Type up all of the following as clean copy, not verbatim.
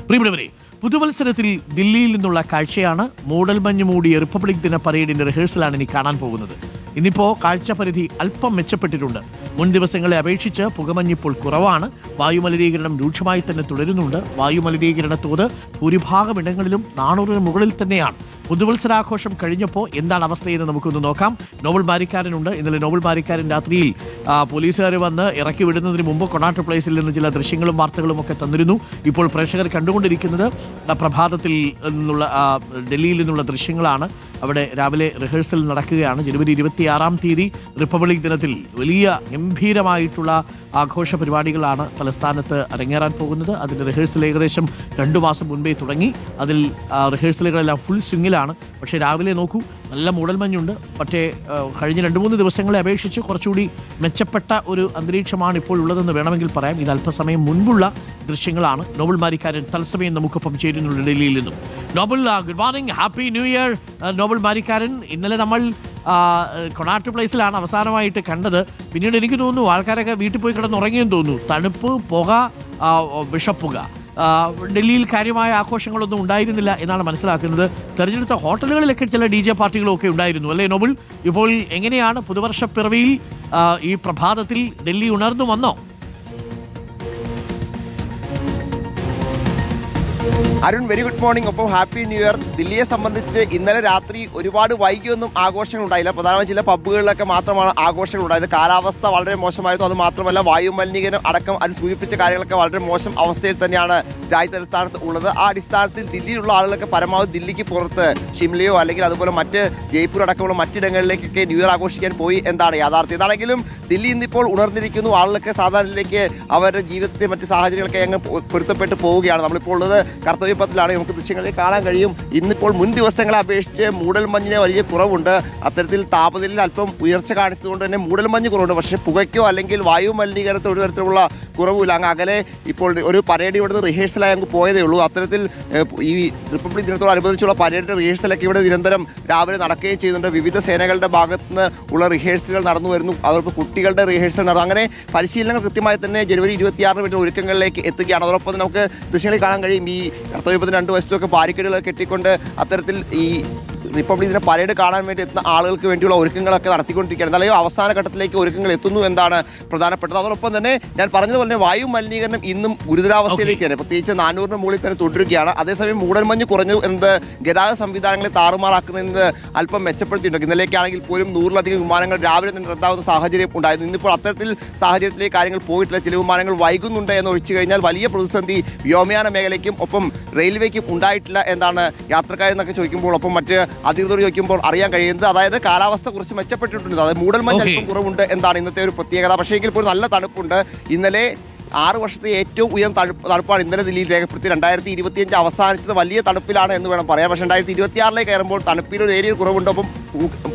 പ്രിയപ്പെട്ടവരെ, പുതുവത്സരത്തിൽ ദില്ലിയിൽ നിന്നുള്ള കാഴ്ചയാണ്. മൂടൽമഞ്ഞ് മൂടിയ റിപ്പബ്ലിക് ദിന പരേഡിന്റെ റിഹേഴ്സലാണ് ഇനി കാണാൻ പോകുന്നത്. ഇന്നിപ്പോൾ കാഴ്ചപരിധി അല്പം മെച്ചപ്പെട്ടിട്ടുണ്ട്. മുൻ ദിവസങ്ങളെ അപേക്ഷിച്ച് പുകമഞ്ഞിപ്പോൾ കുറവാണ്. വായുമലിനീകരണം രൂക്ഷമായി തന്നെ തുടരുന്നുണ്ട്. വായുമലിനീകരണ തോത് ഭൂരിഭാഗം ഇടങ്ങളിലും 400-ന് മുകളിൽ തന്നെയാണ്. പുതുവത്സരാഘോഷം കഴിഞ്ഞപ്പോൾ എന്താണ് അവസ്ഥയെന്ന് നമുക്കൊന്ന് നോക്കാം. നോബൽ ബാരിക്കാരനുണ്ട്. ഇന്നലെ നോബൽ ബാരിക്കാരൻ രാത്രിയിൽ പോലീസുകാർ വന്ന് ഇറക്കി വിടുന്നതിന് മുമ്പ് കൊണാട്ട് പ്ലേസിൽ നിന്ന് ചില ദൃശ്യങ്ങളും വാർത്തകളും ഒക്കെ തന്നിരുന്നു. ഇപ്പോൾ പ്രേക്ഷകർ കണ്ടുകൊണ്ടിരിക്കുന്നത് പ്രഭാതത്തിൽ നിന്നുള്ള ഡൽഹിയിൽ നിന്നുള്ള ദൃശ്യങ്ങളാണ്. അവിടെ രാവിലെ റിഹേഴ്സൽ നടക്കുകയാണ്. ജനുവരി 26-ാം തീയതി റിപ്പബ്ലിക് ദിനത്തിൽ വലിയ ഗംഭീരമായിട്ടുള്ള ആഘോഷ പരിപാടികളാണ് തലസ്ഥാനത്ത് അരങ്ങേറാൻ പോകുന്നത്. അതിൻ്റെ റിഹേഴ്സൽ ഏകദേശം 2 മാസം മുൻപേ തുടങ്ങി. അതിൽ റിഹേഴ്സലുകളെല്ലാം ഫുൾ സ്വിങ്ങിലാണ്. പക്ഷേ രാവിലെ നോക്കൂ, നല്ല മൂടൽമഞ്ഞുണ്ട്. പക്ഷേ കഴിഞ്ഞ 2-3 ദിവസങ്ങളെ അപേക്ഷിച്ച് കുറച്ചുകൂടി മെച്ചപ്പെട്ട ഒരു അന്തരീക്ഷമാണ് ഇപ്പോൾ ഉള്ളതെന്ന് വേണമെങ്കിൽ പറയാം. ഇത് അല്പസമയം മുൻപുള്ള ദൃശ്യങ്ങളാണ്. നോബൽ ബാരിക്കാരൻ തത്സമയം നമുക്കൊപ്പം ചേരുന്നുണ്ട് ഡൽഹിയിൽ നിന്നും. Nobel, good morning, happy new year. Nobel ബാരിക്കാരൻ, ഇന്നലെ നമ്മൾ കൊണാട്ട് പ്ലേസിലാണ് അവസാനമായിട്ട് കണ്ടത്. പിന്നീട് എനിക്ക് തോന്നുന്നു ആൾക്കാരൊക്കെ വീട്ടിൽ പോയി കിടന്നുറങ്ങിയെന്ന് തോന്നുന്നു. തണുപ്പ്, പുക, വിഷപ്പുക. ഡൽഹിയിൽ കാര്യമായ ആഘോഷങ്ങളൊന്നും ഉണ്ടായിരുന്നില്ല എന്നാണ് മനസ്സിലാക്കുന്നത്. തെരഞ്ഞെടുത്ത ഹോട്ടലുകളിലൊക്കെ ചില DJ പാർട്ടികളും ഒക്കെ ഉണ്ടായിരുന്നു, അല്ലേ നോബൽ? ഇപ്പോൾ എങ്ങനെയാണ് പുതുവർഷ പിറവിയിൽ ഈ പ്രഭാതത്തിൽ ഡൽഹി ഉണർന്നു വന്നോ? Arun, very good morning. ഒപ്പം ഹാപ്പി ന്യൂ ഇയർ. ദില്ലിയെ സംബന്ധിച്ച് ഇന്നലെ രാത്രി ഒരുപാട് വൈകിയൊന്നും ആഘോഷങ്ങൾ ഉണ്ടായില്ല. പ്രധാനമായും ചില പബ്ബുകളിലൊക്കെ മാത്രമാണ് ആഘോഷങ്ങൾ ഉണ്ടായത്. കാലാവസ്ഥ വളരെ മോശമായിരുന്നു. അത് മാത്രമല്ല വായു മലിനീകരണം അടക്കം അത് സൂചിപ്പിച്ച കാര്യങ്ങളൊക്കെ വളരെ മോശം അവസ്ഥയിൽ തന്നെയാണ് രാജ്യതലസ്ഥാനത്ത് ഉള്ളത്. ആ അടിസ്ഥാനത്തിൽ ദില്ലിയിലുള്ള ആളുകളൊക്കെ പരമാവധി ദില്ലിക്ക് പുറത്ത് ഷിംലയോ അല്ലെങ്കിൽ അതുപോലെ മറ്റ് ജയ്പൂർ അടക്കമുള്ള മറ്റിടങ്ങളിലേക്കൊക്കെ ന്യൂ ഇയർ ആഘോഷിക്കാൻ പോയി എന്താണ് യാഥാർത്ഥ്യം. ഇതാണെങ്കിലും ദില്ലി ഇന്നിപ്പോൾ ഉണർന്നിരിക്കുന്നു. ആളുകളൊക്കെ സാധാരണയിലേക്ക് അവരുടെ ജീവിതത്തിലെ മറ്റ് സാഹചര്യങ്ങളൊക്കെ അങ്ങ് പൊരുത്തപ്പെട്ട് പോവുകയാണ്. നമ്മളിപ്പോൾ ഉള്ളത് കർത്തവ്യപഥത്തിലാണ്. നമുക്ക് ദൃശ്യങ്ങളിൽ കാണാൻ കഴിയും. ഇന്നിപ്പോൾ മുൻ ദിവസങ്ങളെ അപേക്ഷിച്ച് മൂടൽമഞ്ഞിന് വലിയ കുറവുണ്ട്. അത്തരത്തിൽ താപനിലയിൽ അല്പം ഉയർച്ച കാണിച്ചതുകൊണ്ട് തന്നെ മൂടൽമഞ്ഞ് കുറവുണ്ട്. പക്ഷേ പുകയ്ക്കോ അല്ലെങ്കിൽ വായു മലിനീകരണത്തോ ഒരു തരത്തിലുള്ള കുറവില്ല. അങ്ങ് അകലെ ഇപ്പോൾ ഒരു പരേഡ് ഇവിടുന്ന് റിഹേഴ്സലായി അങ്ങ് പോയതേ ഉള്ളൂ. അത്തരത്തിൽ ഈ റിപ്പബ്ലിക് ദിനത്തോടനുബന്ധിച്ചുള്ള പരേഡിൻ്റെ റിഹേഴ്സലൊക്കെ ഇവിടെ നിരന്തരം രാവിലെ നടക്കുകയും ചെയ്യുന്നുണ്ട്. വിവിധ സേനകളുടെ ഭാഗത്ത് നിന്ന് ഉള്ള റിഹേഴ്സലുകൾ നടന്നു വരുന്നു. അതോടൊപ്പം കുട്ടികളുടെ റിഹേഴ്സൽ നടന്നു. അങ്ങനെ പരിശീലനങ്ങൾ കൃത്യമായി തന്നെ ജനുവരി 26-ന് വേണ്ടി ഒരുക്കങ്ങളിലേക്ക് എത്തുകയാണ്. അതോടൊപ്പം നമുക്ക് ദൃശ്യങ്ങളിൽ കാണാൻ കഴിയും ഈ കർത്തവ്യപഥത്തിന് 2 വശത്തൊക്കെ ബാരിക്കേഡുകൾ കെട്ടിക്കൊണ്ട് അത്തരത്തിൽ ഈ റിപ്പബ്ലിക് ദിന പരേഡ് കാണാൻ വേണ്ടി എത്തുന്ന ആളുകൾക്ക് വേണ്ടിയുള്ള ഒരുക്കങ്ങളൊക്കെ നടത്തിക്കൊണ്ടിരിക്കുകയാണ്. എന്നാലും അവസാന ഘട്ടത്തിലേക്ക് ഒരുക്കങ്ങൾ എത്തുന്നു എന്നാണ് പ്രധാനപ്പെട്ടത്. അതോടൊപ്പം തന്നെ ഞാൻ പറഞ്ഞതുപോലെ വായു മലിനീകരണം ഇന്നും ഗുരുതരാവസ്ഥയിലേക്ക് തന്നെ പ്രത്യേകിച്ച് 400-ന് മുകളിൽ തന്നെ തുടരുകയാണ്. അതേസമയം മൂടൽമഞ്ഞ് കുറഞ്ഞു എന്നത് ഗതാഗത സംവിധാനങ്ങളെ താറുമാറാക്കുന്നതിന് അല്പം മെച്ചപ്പെടുത്തിയിട്ടുണ്ട്. ഇന്നലേക്കാണെങ്കിൽ പോലും 100-ലധികം വിമാനങ്ങൾ രാവിലെ തന്നെ റദ്ദാവുന്ന സാഹചര്യം ഉണ്ടായിരുന്നു. ഇന്നിപ്പോൾ അത്തരത്തിൽ സാഹചര്യത്തിലേക്ക് കാര്യങ്ങൾ പോയിട്ടില്ല. ചില വിമാനങ്ങൾ വൈകുന്നുണ്ട് എന്ന് ഒഴിച്ചു കഴിഞ്ഞാൽ വലിയ പ്രതിസന്ധി വ്യോമയാന മേഖലയ്ക്കും ഒപ്പം റെയിൽവേക്കും ഉണ്ടായിട്ടില്ല എന്നാണ് യാത്രക്കാരെന്നൊക്കെ ചോദിക്കുമ്പോൾ ഒപ്പം മറ്റ് അധികൃതർ ചോദിക്കുമ്പോൾ അറിയാൻ കഴിയുന്നത്. അതായത് കാലാവസ്ഥ കുറച്ച് മെച്ചപ്പെട്ടിട്ടുണ്ട്. അതായത് മൂടൽമഞ്ഞ് അല്പം കുറവുണ്ട് എന്നാണ് ഇന്നത്തെ ഒരു പ്രത്യേകത. പക്ഷേ എങ്കിൽ പോലും നല്ല തണുപ്പുണ്ട്. ഇന്നലെ 6 വർഷത്തെ ഏറ്റവും ഉയർന്ന തണുപ്പാണ് ഇന്നലെ ദില്ലിയിൽ രേഖപ്പെടുത്തി. 2025 അവസാനിച്ചത് വലിയ തണുപ്പിലാണ് എന്ന് വേണം പറയാം. പക്ഷേ 2026-ലേക്ക് കയറുമ്പോൾ തണുപ്പിൽ നേരിയ കുറവുണ്ട്. ഒപ്പം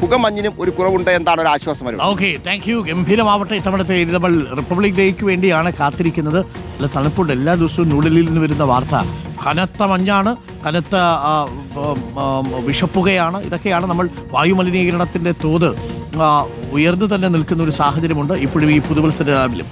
പുകമഞ്ഞിനും ഒരു കുറവുണ്ട് എന്താണ് ഒരു ആശ്വാസം വരുന്നത്. Okay, thank you. ഗംഭീരമാവട്ടെ. ഇത്തവണത്തെ നമ്മൾ റിപ്പബ്ലിക് ഡേക്ക് വേണ്ടിയാണ് കാത്തിരിക്കുന്നത്. നല്ല തണുപ്പുണ്ട്. എല്ലാ ദിവസവും ന്യൂഡൽഹിയിൽ നിന്ന് വരുന്ന വാർത്ത കനത്ത മഞ്ഞാണ്, കനത്ത വിഷപ്പുകയാണ്. ഇതൊക്കെയാണ് നമ്മൾ വായുമലിനീകരണത്തിൻ്റെ തോത് ഉയർന്നു തന്നെ നിൽക്കുന്ന ഒരു സാഹചര്യമുണ്ട് ഇപ്പോഴും ഈ പുതുവത്സര രാവിലും.